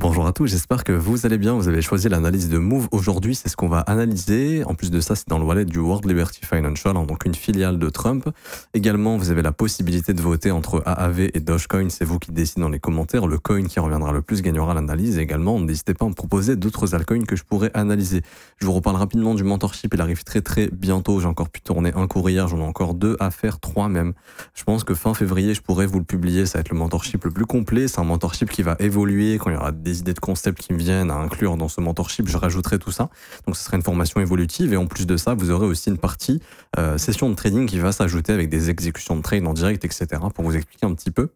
Bonjour à tous, j'espère que vous allez bien. Vous avez choisi l'analyse de Move aujourd'hui, c'est ce qu'on va analyser. En plus de ça, c'est dans le wallet du World Liberty Financial, donc une filiale de Trump. Également, vous avez la possibilité de voter entre AAV et Dogecoin, c'est vous qui décidez dans les commentaires. Le coin qui reviendra le plus gagnera l'analyse. Également, n'hésitez pas à me proposer d'autres altcoins que je pourrais analyser. Je vous reparle rapidement du mentorship, il arrive très bientôt. J'ai encore pu tourner un cours hier, j'en ai encore 2 à faire, 3 même. Je pense que fin février, je pourrais vous le publier, ça va être le mentorship le plus complet. C'est un mentorship qui va évoluer quand il y aura des idées de concepts qui me viennent à inclure dans ce mentorship, je rajouterai tout ça. Donc ce sera une formation évolutive et en plus de ça, vous aurez aussi une partie session de trading qui va s'ajouter avec des exécutions de trade en direct, etc. pour vous expliquer un petit peu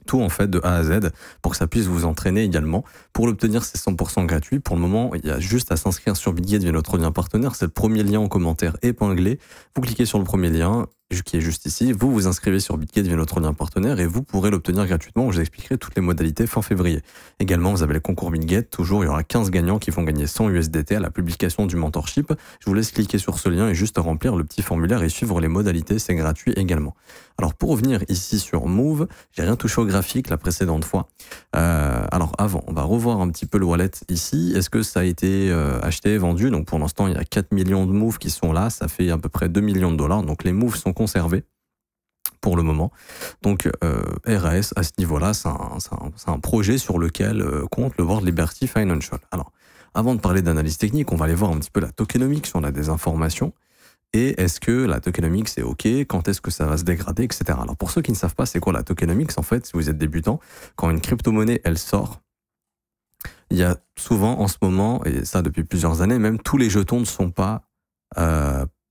tout en fait de A à Z pour que ça puisse vous entraîner également. Pour l'obtenir, c'est 100% gratuit. Pour le moment, il y a juste à s'inscrire sur Bitget via notre lien partenaire. C'est le premier lien en commentaire épinglé. Vous cliquez sur le premier lien qui est juste ici. Vous vous inscrivez sur Bitget via notre lien partenaire et vous pourrez l'obtenir gratuitement. Je vous expliquerai toutes les modalités fin février. Également, vous avez le concours Bitget. Toujours, il y aura 15 gagnants qui vont gagner 100 USDT à la publication du mentorship. Je vous laisse cliquer sur ce lien et juste remplir le petit formulaire et suivre les modalités. C'est gratuit également. Alors, pour revenir ici sur Move, j'ai rien touché au graphique la précédente fois. Alors, avant, on va revoir un petit peu le wallet ici. Est-ce que ça a été acheté, vendu? Donc, pour l'instant, il y a 4 millions de moves qui sont là. Ça fait à peu près 2 millions de dollars. Donc, les moves sont conservés pour le moment. Donc RAS à ce niveau-là, c'est un projet sur lequel compte le World Liberty Financial. Alors, avant de parler d'analyse technique, on va aller voir un petit peu la tokenomics si on a des informations. Et est-ce que la tokenomics c'est OK? Quand est-ce que ça va se dégrader, etc. Alors pour ceux qui ne savent pas c'est quoi la tokenomics, en fait, si vous êtes débutant, quand une crypto-monnaie elle sort, il y a souvent en ce moment, et ça depuis plusieurs années même, tous les jetons ne sont pas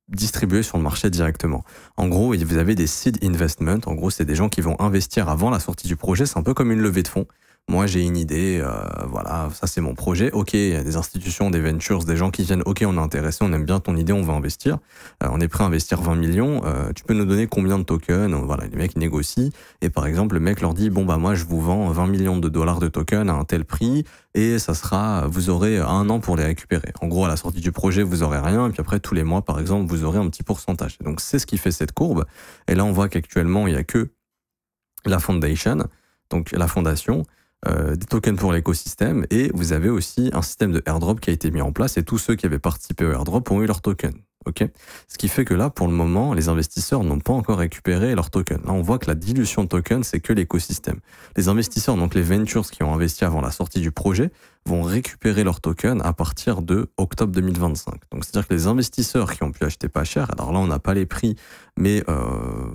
distribués sur le marché directement. En gros, vous avez des seed investment. En gros, c'est des gens qui vont investir avant la sortie du projet. C'est un peu comme une levée de fonds. Moi, j'ai une idée, voilà, ça c'est mon projet. OK, il y a des institutions, des ventures, des gens qui viennent. OK, on est intéressé, on aime bien ton idée, on va investir. On est prêt à investir 20 millions. Tu peux nous donner combien de tokens? Voilà, les mecs négocient. Et par exemple, le mec leur dit, bon, bah, moi, je vous vends 20 millions de dollars de tokens à un tel prix. Et ça sera, vous aurez 1 an pour les récupérer. En gros, à la sortie du projet, vous aurez rien. Et puis après, tous les mois, par exemple, vous aurez un petit pourcentage. Donc, c'est ce qui fait cette courbe. Et là, on voit qu'actuellement, il y a que la foundation, donc la fondation, des tokens pour l'écosystème, et vous avez aussi un système de airdrop qui a été mis en place, et tous ceux qui avaient participé au airdrop ont eu leurs tokens. Okay, ce qui fait que là, pour le moment, les investisseurs n'ont pas encore récupéré leurs tokens. Là, on voit que la dilution de tokens, c'est que l'écosystème. Les investisseurs, donc les ventures qui ont investi avant la sortie du projet, vont récupérer leurs tokens à partir de octobre 2025. Donc, c'est-à-dire que les investisseurs qui ont pu acheter pas cher, alors là, on n'a pas les prix, mais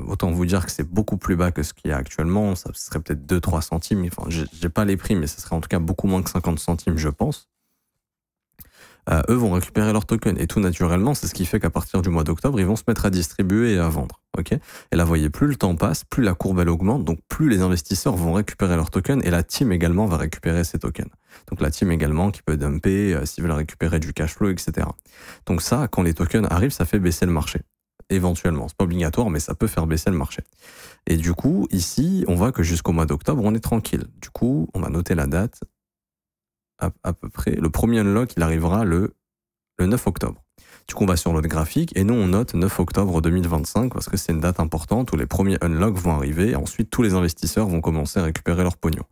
autant vous dire que c'est beaucoup plus bas que ce qu'il y a actuellement. Ça serait peut-être 2-3 centimes. Enfin, j'ai pas les prix, mais ça serait en tout cas beaucoup moins que 50 centimes, je pense. Eux vont récupérer leurs tokens. Et tout naturellement, c'est ce qui fait qu'à partir du mois d'octobre, ils vont se mettre à distribuer et à vendre. Okay, et là, vous voyez, plus le temps passe, plus la courbe elle augmente, donc plus les investisseurs vont récupérer leurs tokens et la team également va récupérer ses tokens. Donc la team également qui peut dumper s'ils veulent récupérer du cash flow, etc. Donc ça, quand les tokens arrivent, ça fait baisser le marché. Éventuellement, c'est pas obligatoire, mais ça peut faire baisser le marché. Et du coup, ici, on voit que jusqu'au mois d'octobre, on est tranquille. Du coup, on va noter la date. À peu près, le premier unlock, il arrivera le 9 octobre. Du coup, on va sur notre graphique et nous, on note 9 octobre 2025 parce que c'est une date importante où les premiers unlocks vont arriver et ensuite tous les investisseurs vont commencer à récupérer leur pognon.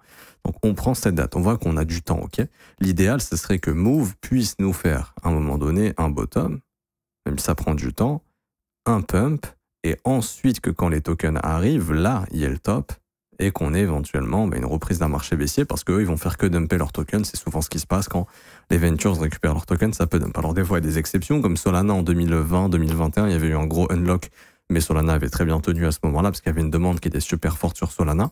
Donc, on prend cette date. On voit qu'on a du temps, OK? L'idéal, ce serait que Move puisse nous faire, à un moment donné, un bottom, même si ça prend du temps, un pump, et ensuite que quand les tokens arrivent, là, il y a le top, et qu'on ait éventuellement une reprise d'un marché baissier parce qu'eux, ils vont faire que dumper leurs tokens. C'est souvent ce qui se passe quand les ventures récupèrent leurs tokens, ça peut dumper. Alors des fois, il y a des exceptions, comme Solana en 2020-2021, il y avait eu un gros unlock, mais Solana avait très bien tenu à ce moment-là parce qu'il y avait une demande qui était super forte sur Solana.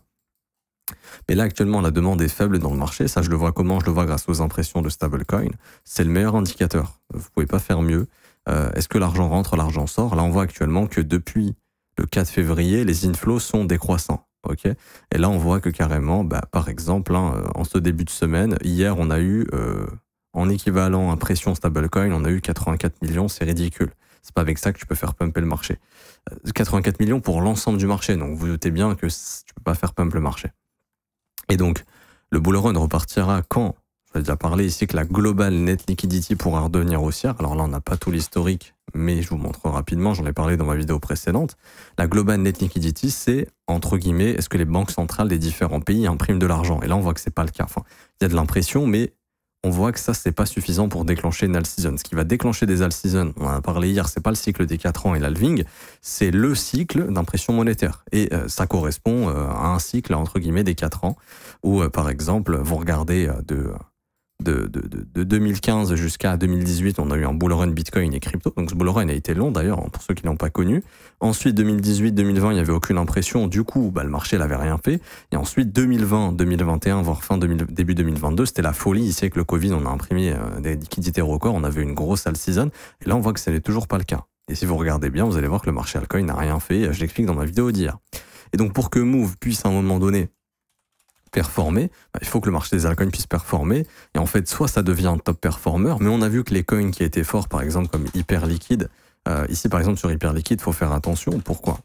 Mais là, actuellement, la demande est faible dans le marché. Ça, je le vois comment? Je le vois grâce aux impressions de stablecoin. C'est le meilleur indicateur. Vous pouvez pas faire mieux. Est-ce que l'argent rentre, l'argent sort? Là, on voit actuellement que depuis le 4 février, les inflows sont décroissants. Ok, et là on voit que carrément, par exemple, en ce début de semaine, hier on a eu en équivalent impression stablecoin, on a eu 84 millions, c'est ridicule. C'est pas avec ça que tu peux faire pumper le marché. 84 millions pour l'ensemble du marché, donc vous doutez bien que tu peux pas faire pump le marché. Et donc le bull run repartira quand? J'ai déjà parlé ici que la Global Net Liquidity pourra redevenir haussière. Alors là, on n'a pas tout l'historique, mais je vous montre rapidement, j'en ai parlé dans ma vidéo précédente. La Global Net Liquidity, c'est, entre guillemets, est-ce que les banques centrales des différents pays impriment de l'argent? Et là, on voit que c'est pas le cas. Enfin, il y a de l'impression, mais on voit que ça, c'est pas suffisant pour déclencher une all-season. Ce qui va déclencher des all-season, on en a parlé hier, c'est pas le cycle des 4 ans et l'halving, c'est le cycle d'impression monétaire. Et ça correspond à un cycle, entre guillemets, des 4 ans, où, par exemple, vous regardez de 2015 jusqu'à 2018, on a eu un bull run Bitcoin et crypto. Donc ce bull run a été long d'ailleurs, pour ceux qui l'ont pas connu. Ensuite, 2018-2020, il n'y avait aucune impression. Du coup, le marché n'avait rien fait. Et ensuite, 2020, 2021, voire début 2022, c'était la folie. Ici, avec le Covid, on a imprimé des liquidités records. On avait une grosse all season. Et là, on voit que ce n'est toujours pas le cas. Et si vous regardez bien, vous allez voir que le marché altcoin n'a rien fait. Je l'explique dans ma vidéo d'hier. Et donc, pour que Move puisse à un moment donné performer, il faut que le marché des altcoins puisse performer. Et en fait, soit ça devient un top performer, mais on a vu que les coins qui étaient forts, par exemple, comme Hyperliquid, ici, par exemple, sur Hyperliquid, il faut faire attention. Pourquoi?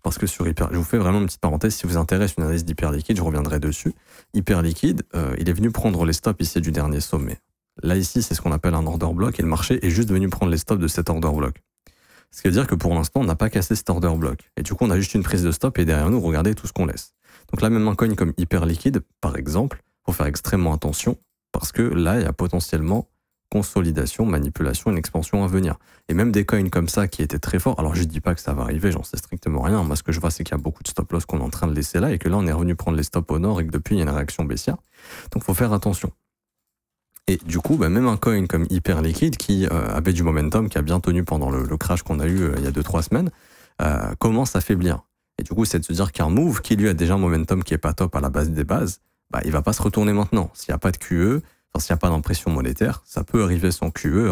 Parce que sur je vous fais vraiment une petite parenthèse, si vous intéresse une analyse d'Hyperliquid, je reviendrai dessus. Hyperliquid, il est venu prendre les stops ici du dernier sommet. Là, ici, c'est ce qu'on appelle un order block, et le marché est juste venu prendre les stops de cet order block. Ce qui veut dire que pour l'instant, on n'a pas cassé cet order block. Et du coup, on a juste une prise de stop, et derrière nous, regardez tout ce qu'on laisse. Donc là, même un coin comme Hyperliquid, par exemple, faut faire extrêmement attention, parce que là, il y a potentiellement consolidation, manipulation, une expansion à venir. Et même des coins comme ça qui étaient très forts, alors je ne dis pas que ça va arriver, j'en sais strictement rien. Moi, ce que je vois, c'est qu'il y a beaucoup de stop-loss qu'on est en train de laisser là, et que là, on est revenu prendre les stops au nord, et que depuis, il y a une réaction baissière. Donc, il faut faire attention. Et du coup, même un coin comme Hyperliquid, qui avait du momentum, qui a bien tenu pendant le crash qu'on a eu il y a 2-3 semaines, commence à faiblir. Et du coup, c'est de se dire qu'un move qui lui a déjà un momentum qui est pas top à la base des bases, il va pas se retourner maintenant. S'il n'y a pas de QE, s'il n'y a pas d'impression monétaire, ça peut arriver sans QE.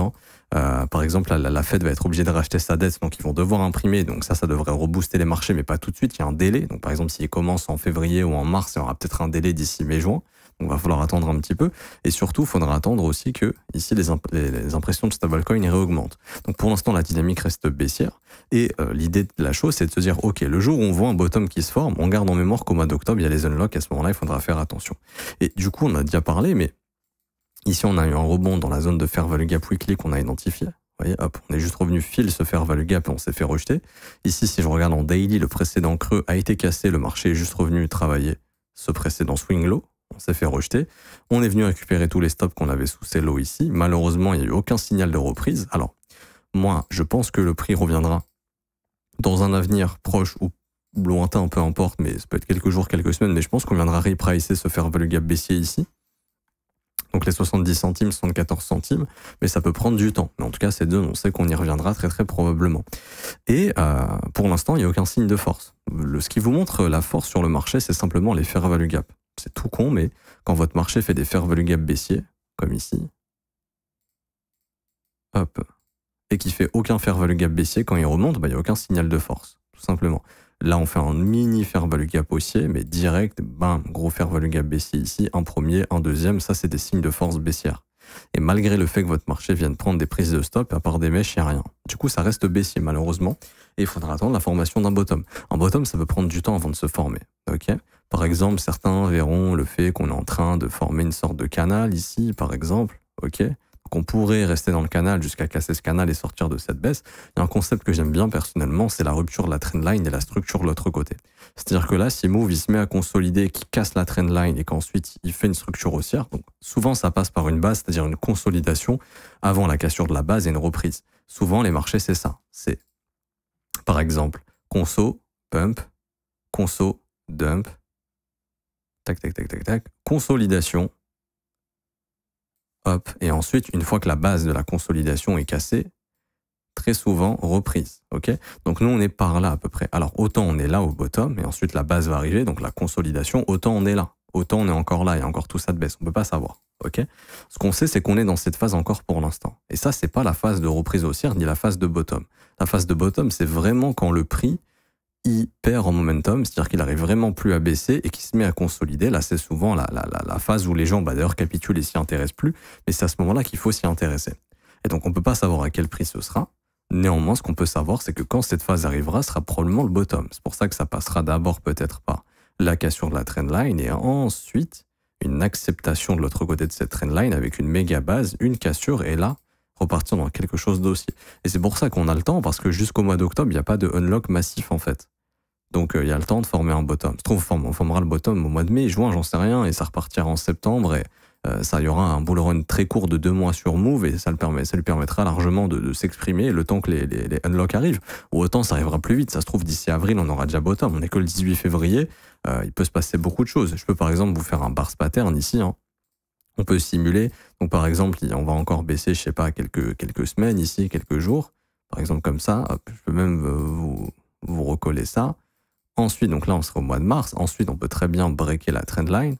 Par exemple, la Fed va être obligée de racheter sa dette, donc ils vont devoir imprimer. Donc ça devrait rebooster les marchés, mais pas tout de suite. Il y a un délai. Donc par exemple, s'il commence en février ou en mars, il y aura peut-être un délai d'ici mai-juin. Donc il va falloir attendre un petit peu. Et surtout, il faudra attendre aussi que ici les impressions de stablecoin réaugmentent. Donc pour l'instant, la dynamique reste baissière. Et l'idée de la chose, c'est de se dire, OK, le jour où on voit un bottom qui se forme, on garde en mémoire qu'au mois d'octobre, il y a les unlocks. À ce moment-là, il faudra faire attention. Et du coup, on a déjà parlé, mais ici, on a eu un rebond dans la zone de fair value gap weekly qu'on a identifié. Vous voyez, hop, on est juste revenu fil ce fair value gap et on s'est fait rejeter. Ici, si je regarde en daily, le précédent creux a été cassé, le marché est juste revenu travailler ce précédent swing low. On s'est fait rejeter. On est venu récupérer tous les stops qu'on avait sous ces lows ici. Malheureusement, il n'y a eu aucun signal de reprise. Alors, moi, je pense que le prix reviendra dans un avenir proche ou lointain, peu importe, mais ça peut être quelques jours, quelques semaines, mais je pense qu'on viendra repricer ce fair value gap baissier ici. Donc les 70 centimes, 74 centimes, mais ça peut prendre du temps. Mais en tout cas, ces deux, on sait qu'on y reviendra très très probablement. Et pour l'instant, il n'y a aucun signe de force. Ce qui vous montre la force sur le marché, c'est simplement les fair value gap. C'est tout con, mais quand votre marché fait des fair value gap baissiers, comme ici, hop, et qui fait aucun fair value gap baissier, quand il remonte, il n'y a aucun signal de force, tout simplement. Là, on fait un mini fair value gap haussier, mais direct, bam, gros fair value gap baissier ici, un premier, un deuxième, ça c'est des signes de force baissière. Et malgré le fait que votre marché vienne prendre des prises de stop, à part des mèches, il n'y a rien. Du coup, ça reste baissier malheureusement, et il faudra attendre la formation d'un bottom. Un bottom, ça peut prendre du temps avant de se former. Ok ? Par exemple, certains verront le fait qu'on est en train de former une sorte de canal ici, par exemple. Ok ? Qu'on pourrait rester dans le canal jusqu'à casser ce canal et sortir de cette baisse. Il y a un concept que j'aime bien personnellement, c'est la rupture de la trendline et la structure de l'autre côté. C'est-à-dire que là, si Move il se met à consolider, qu'il casse la trendline et qu'ensuite il fait une structure haussière, donc souvent ça passe par une base, c'est-à-dire une consolidation avant la cassure de la base et une reprise. Souvent les marchés c'est ça. C'est par exemple conso, pump, conso, dump, tac, tac, tac, tac, tac, consolidation, hop, et ensuite, une fois que la base de la consolidation est cassée, très souvent reprise, ok? Donc nous, on est par là à peu près. Alors, autant on est là au bottom, et ensuite la base va arriver, donc la consolidation, autant on est là. Autant on est encore là, et encore tout ça de baisse, on peut pas savoir, ok? Ce qu'on sait, c'est qu'on est dans cette phase encore pour l'instant. Et ça, c'est pas la phase de reprise haussière, ni la phase de bottom. La phase de bottom, c'est vraiment quand le prix il perd en momentum, c'est-à-dire qu'il arrive vraiment plus à baisser et qu'il se met à consolider. Là, c'est souvent la phase où les gens, d'ailleurs, capitulent et s'y intéressent plus, mais c'est à ce moment-là qu'il faut s'y intéresser. Et donc, on peut pas savoir à quel prix ce sera. Néanmoins, ce qu'on peut savoir, c'est que quand cette phase arrivera, ce sera probablement le bottom. C'est pour ça que ça passera d'abord peut-être par la cassure de la trendline et ensuite une acceptation de l'autre côté de cette trendline avec une méga base, une cassure, et là, repartir dans quelque chose d'aussi. Et c'est pour ça qu'on a le temps, parce que jusqu'au mois d'octobre, il n'y a pas de unlock massif en fait. Donc il y a le temps de former un bottom. Je trouve on formera le bottom au mois de mai, juin, j'en sais rien, et ça repartira en septembre, et ça, il y aura un bull run très court de 2 mois sur Move, et ça lui permettra largement de s'exprimer le temps que les unlocks arrivent. Ou autant ça arrivera plus vite, ça se trouve d'ici avril on aura déjà bottom, on n'est que le 18 février, il peut se passer beaucoup de choses. Je peux par exemple vous faire un bars pattern ici, hein. On peut simuler, donc par exemple on va encore baisser, je sais pas, quelques semaines ici, quelques jours, par exemple comme ça, hop, je peux même vous recoller ça. Ensuite, donc là on serait au mois de mars, ensuite on peut très bien breaker la trendline.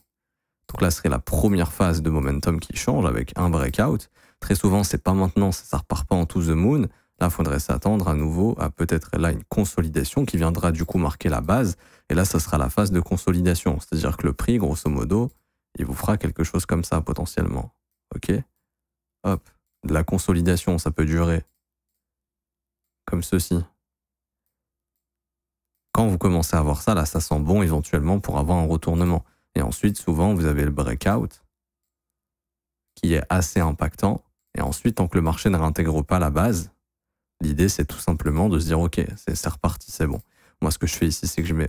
Donc là, ce serait la première phase de momentum qui change avec un breakout. Très souvent, c'est pas maintenant, ça repart pas en to the moon. Là, il faudrait s'attendre à nouveau à peut-être là une consolidation qui viendra du coup marquer la base. Et là, ça sera la phase de consolidation. C'est-à-dire que le prix, grosso modo, il vous fera quelque chose comme ça potentiellement. Ok? Hop. De la consolidation, ça peut durer comme ceci. Quand vous commencez à voir ça, là, ça sent bon éventuellement pour avoir un retournement. Et ensuite, souvent, vous avez le breakout qui est assez impactant. Et ensuite, tant que le marché ne réintègre pas la base, l'idée, c'est tout simplement de se dire, OK, c'est reparti, c'est bon. Moi, ce que je fais ici, c'est que je mets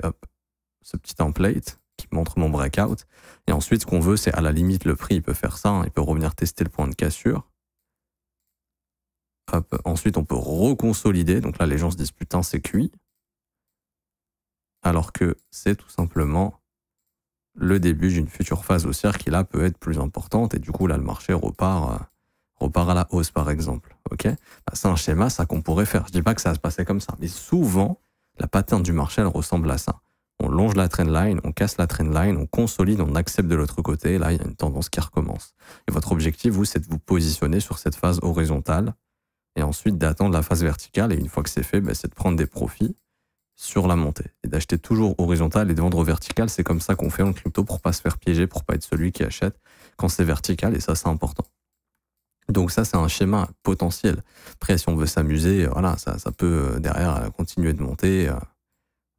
ce petit template qui montre mon breakout. Et ensuite, ce qu'on veut, c'est à la limite, le prix, il peut faire ça. Hein, il peut revenir tester le point de cassure. Hop. Ensuite, on peut reconsolider. Donc là, les gens se disent, putain, c'est cuit. Alors que c'est tout simplement le début d'une future phase haussière qui là peut être plus importante, et du coup là le marché repart à la hausse par exemple. Ok, c'est un schéma ça qu'on pourrait faire. Je dis pas que ça va se passer comme ça, mais souvent la pattern du marché elle ressemble à ça. On longe la trendline, on casse la trendline, on consolide, on accepte de l'autre côté, et là il y a une tendance qui recommence. Et votre objectif vous c'est de vous positionner sur cette phase horizontale et ensuite d'attendre la phase verticale, et une fois que c'est fait, c'est de prendre des profits sur la montée et d'acheter toujours horizontal et de vendre vertical. C'est comme ça qu'on fait en crypto pour pas se faire piéger, pour pas être celui qui achète quand c'est vertical, et ça c'est important. Donc ça c'est un schéma potentiel. Après si on veut s'amuser, voilà, ça peut derrière continuer de monter,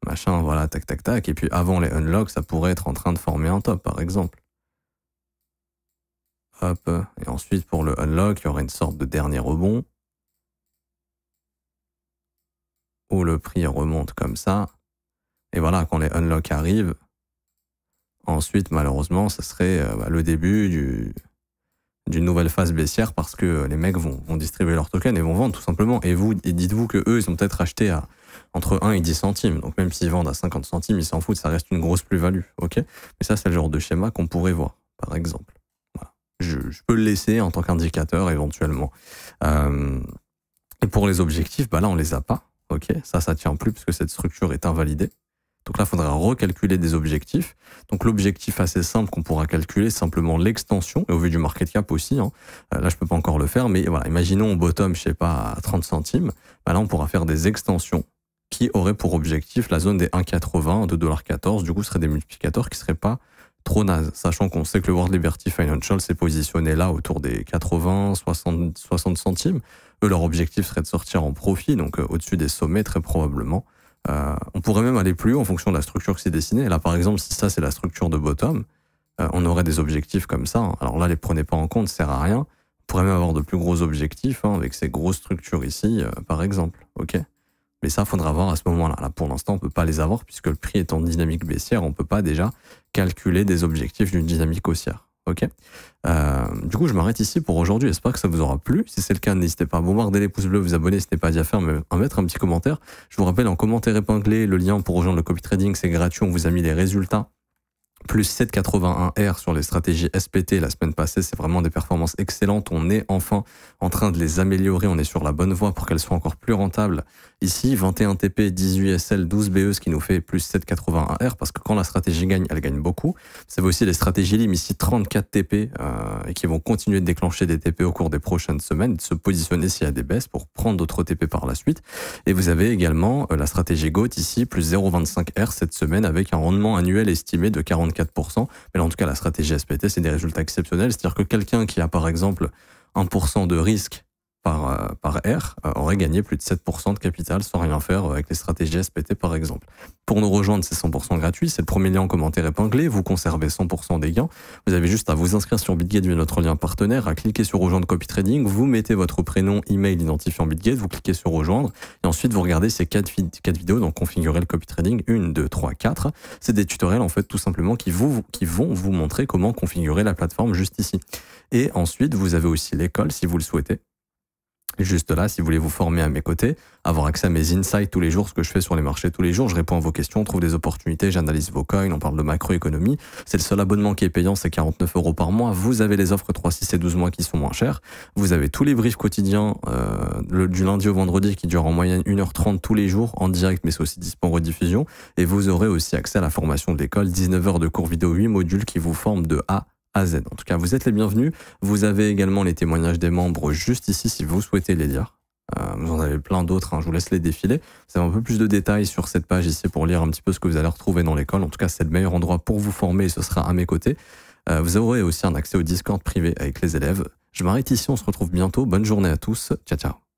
machin, voilà, tac tac tac, et puis avant les unlocks ça pourrait être en train de former un top par exemple. Hop, et ensuite pour le unlock il y aurait une sorte de dernier rebond où le prix remonte comme ça. Et voilà, quand les unlocks arrivent, ensuite, malheureusement, ça serait le début d'une nouvelle phase baissière, parce que les mecs vont distribuer leurs tokens et vont vendre tout simplement. Et dites-vous que eux, ils ont peut-être acheté à entre 1 et 10 centimes. Donc même s'ils vendent à 50 centimes, ils s'en foutent, ça reste une grosse plus-value. Ok, mais ça, c'est le genre de schéma qu'on pourrait voir, par exemple. Voilà. Je peux le laisser en tant qu'indicateur éventuellement. Et pour les objectifs, là, on les a pas. Ok, ça tient plus parce que cette structure est invalidée. Donc là, il faudra recalculer des objectifs. Donc l'objectif assez simple qu'on pourra calculer, c'est simplement l'extension, et au vu du market cap aussi, hein. Là je peux pas encore le faire, mais voilà, imaginons on bottom, je sais pas, à 30 centimes, là on pourra faire des extensions qui auraient pour objectif la zone des 1,80, 2,14 $, du coup ce seraient des multiplicateurs qui seraient pas trop nazes, sachant qu'on sait que le World Liberty Financial s'est positionné là autour des 80, 60 centimes. Eux, leur objectif serait de sortir en profit, donc au-dessus des sommets très probablement. On pourrait même aller plus haut en fonction de la structure qui s'est dessinée. Et là, par exemple, si ça c'est la structure de bottom, on aurait des objectifs comme ça, hein. Alors là, les prenez pas en compte, ça sert à rien. On pourrait même avoir de plus gros objectifs, hein, avec ces grosses structures ici, par exemple. Ok. Mais ça, faudra voir à ce moment-là. Là, pour l'instant, on peut pas les avoir puisque le prix est en dynamique baissière. On peut pas déjà calculer des objectifs d'une dynamique haussière. Ok. Du coup, je m'arrête ici pour aujourd'hui. J'espère que ça vous aura plu. Si c'est le cas, n'hésitez pas à bombarder les pouces bleus, vous abonner si ce n'est pas déjà fait, mais à mettre un petit commentaire. Je vous rappelle, en commentaire épinglé, le lien pour rejoindre le copy trading, c'est gratuit. On vous a mis les résultats. Plus 7,81 R sur les stratégies SPT la semaine passée, c'est vraiment des performances excellentes. On est enfin en train de les améliorer, on est sur la bonne voie pour qu'elles soient encore plus rentables. Ici, 21 TP, 18 SL, 12 BE, ce qui nous fait plus 7,81 R, parce que quand la stratégie gagne, elle gagne beaucoup. Ça veut aussi les stratégies LIM, ici 34 TP, et qui vont continuer de déclencher des TP au cours des prochaines semaines, de se positionner s'il y a des baisses pour prendre d'autres TP par la suite. Et vous avez également la stratégie GOAT ici, plus 0,25 R cette semaine, avec un rendement annuel estimé de 44%. Mais là, en tout cas, la stratégie SPT, c'est des résultats exceptionnels. C'est-à-dire que quelqu'un qui a, par exemple, 1% de risque par R aurait gagné plus de 7% de capital sans rien faire avec les stratégies SPT par exemple. Pour nous rejoindre, c'est 100% gratuit, c'est le premier lien en commentaire épinglé, vous conservez 100% des gains. Vous avez juste à vous inscrire sur Bitgate via notre lien partenaire, à cliquer sur rejoindre copy trading, vous mettez votre prénom, email identifiant Bitgate, vous cliquez sur rejoindre et ensuite vous regardez ces 4 vidéos, donc configurer le copy trading, 1, 2, 3, 4. C'est des tutoriels en fait tout simplement qui vont vous montrer comment configurer la plateforme juste ici. Et ensuite, vous avez aussi l'école si vous le souhaitez. Juste là, si vous voulez vous former à mes côtés, avoir accès à mes insights tous les jours, ce que je fais sur les marchés tous les jours, je réponds à vos questions, trouve des opportunités, j'analyse vos coins, on parle de macroéconomie. C'est le seul abonnement qui est payant, c'est 49 € par mois. Vous avez les offres 3, 6 et 12 mois qui sont moins chères. Vous avez tous les briefs quotidiens du lundi au vendredi qui durent en moyenne 1h30 tous les jours en direct, mais c'est aussi dispo en rediffusion. Et vous aurez aussi accès à la formation de l'école, 19 heures de cours vidéo, 8 modules qui vous forment de A à Z. En tout cas, vous êtes les bienvenus. Vous avez également les témoignages des membres juste ici si vous souhaitez les lire. Vous en avez plein d'autres, je vous laisse les défiler. Vous avez un peu plus de détails sur cette page ici pour lire un petit peu ce que vous allez retrouver dans l'école. En tout cas, c'est le meilleur endroit pour vous former et ce sera à mes côtés. Vous aurez aussi un accès au Discord privé avec les élèves. Je m'arrête ici, on se retrouve bientôt. Bonne journée à tous. Ciao, ciao.